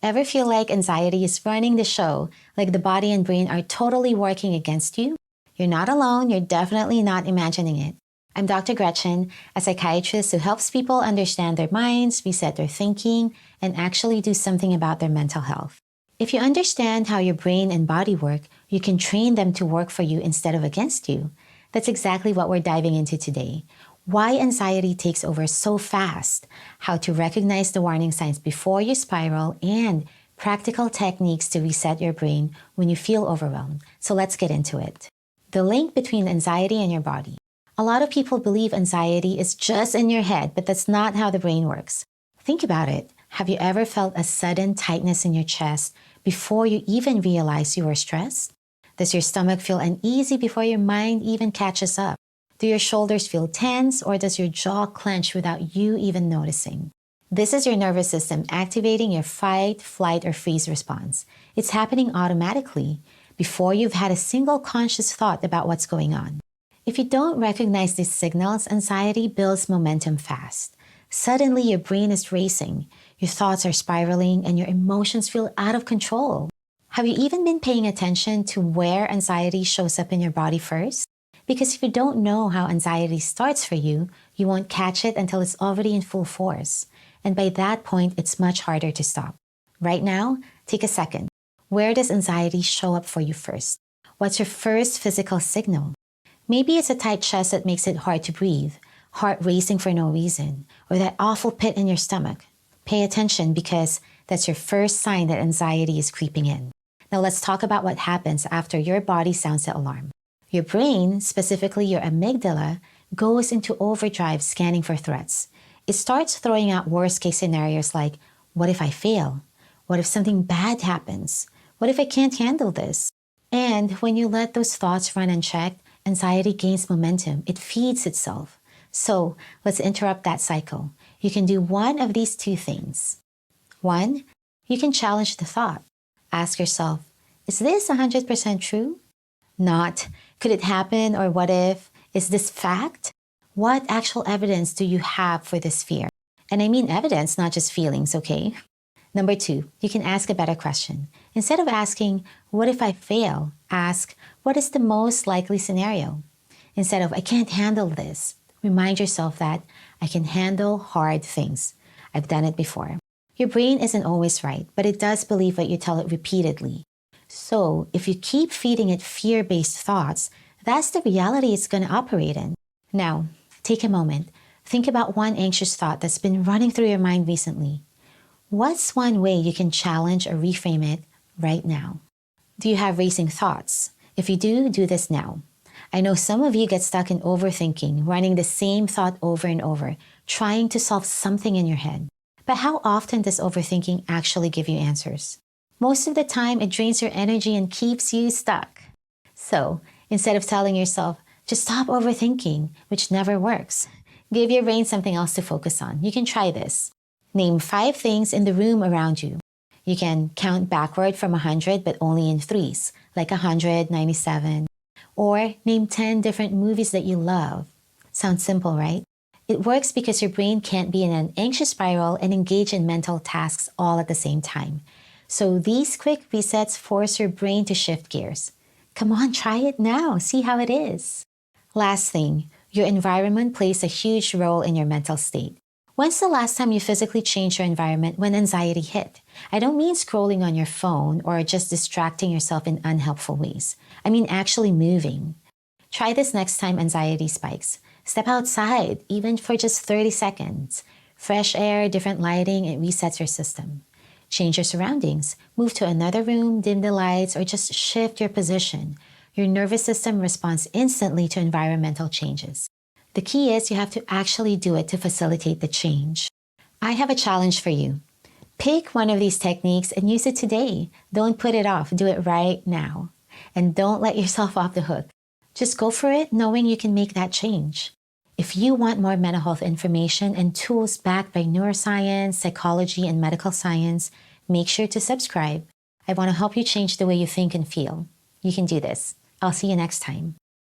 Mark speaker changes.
Speaker 1: Ever feel like anxiety is running the show, like the body and brain are totally working against you? You're not alone, you're definitely not imagining it. I'm Dr. Gretchen, a psychiatrist who helps people understand their minds, reset their thinking, and actually do something about their mental health. If you understand how your brain and body work, you can train them to work for you instead of against you. That's exactly what we're diving into today. Why anxiety takes over so fast, how to recognize the warning signs before you spiral, and practical techniques to reset your brain when you feel overwhelmed. So let's get into it. The link between anxiety and your body. A lot of people believe anxiety is just in your head, but that's not how the brain works. Think about it. Have you ever felt a sudden tightness in your chest before you even realize you were stressed? Does your stomach feel uneasy before your mind even catches up? Do your shoulders feel tense, or does your jaw clench without you even noticing? This is your nervous system activating your fight, flight, or freeze response. It's happening automatically before you've had a single conscious thought about what's going on. If you don't recognize these signals, anxiety builds momentum fast. Suddenly, your brain is racing, your thoughts are spiraling, and your emotions feel out of control. Have you even been paying attention to where anxiety shows up in your body first? Because if you don't know how anxiety starts for you, you won't catch it until it's already in full force. And by that point, it's much harder to stop. Right now, take a second. Where does anxiety show up for you first? What's your first physical signal? Maybe it's a tight chest that makes it hard to breathe, heart racing for no reason, or that awful pit in your stomach. Pay attention because that's your first sign that anxiety is creeping in. Now let's talk about what happens after your body sounds the alarm. Your brain, specifically your amygdala, goes into overdrive scanning for threats. It starts throwing out worst-case scenarios like, what if I fail? What if something bad happens? What if I can't handle this? And when you let those thoughts run unchecked, anxiety gains momentum. It feeds itself. So let's interrupt that cycle. You can do one of these two things. One, you can challenge the thought. Ask yourself, is this 100% true? Not, could it happen, or what if? Is this fact? What actual evidence do you have for this fear? And I mean evidence, not just feelings, okay? Number two, you can ask a better question. Instead of asking, what if I fail? Ask, what is the most likely scenario? Instead of, I can't handle this, remind yourself that I can handle hard things. I've done it before. Your brain isn't always right, but it does believe what you tell it repeatedly. So if you keep feeding it fear-based thoughts, that's the reality it's going to operate in. Now, take a moment. Think about one anxious thought that's been running through your mind recently. What's one way you can challenge or reframe it right now? Do you have racing thoughts? If you do this now. I know some of you get stuck in overthinking, running the same thought over and over, trying to solve something in your head. But how often does overthinking actually give you answers? Most of the time, it drains your energy and keeps you stuck. So, instead of telling yourself, just stop overthinking, which never works, give your brain something else to focus on. You can try this. Name 5 things in the room around you. You can count backward from 100, but only in threes, like 100, 97. Or name 10 different movies that you love. Sounds simple, right? It works because your brain can't be in an anxious spiral and engage in mental tasks all at the same time. So these quick resets force your brain to shift gears. Come on, try it now. See how it is. Last thing, your environment plays a huge role in your mental state. When's the last time you physically changed your environment when anxiety hit? I don't mean scrolling on your phone or just distracting yourself in unhelpful ways. I mean actually moving. Try this next time anxiety spikes. Step outside, even for just 30 seconds. Fresh air, different lighting, it resets your system. Change your surroundings. Move to another room, dim the lights, or just shift your position. Your nervous system responds instantly to environmental changes. The key is you have to actually do it to facilitate the change. I have a challenge for you. Pick one of these techniques and use it today. Don't put it off. Do it right now. And don't let yourself off the hook. Just go for it knowing you can make that change. If you want more mental health information and tools backed by neuroscience, psychology, and medical science, make sure to subscribe. I want to help you change the way you think and feel. You can do this. I'll see you next time.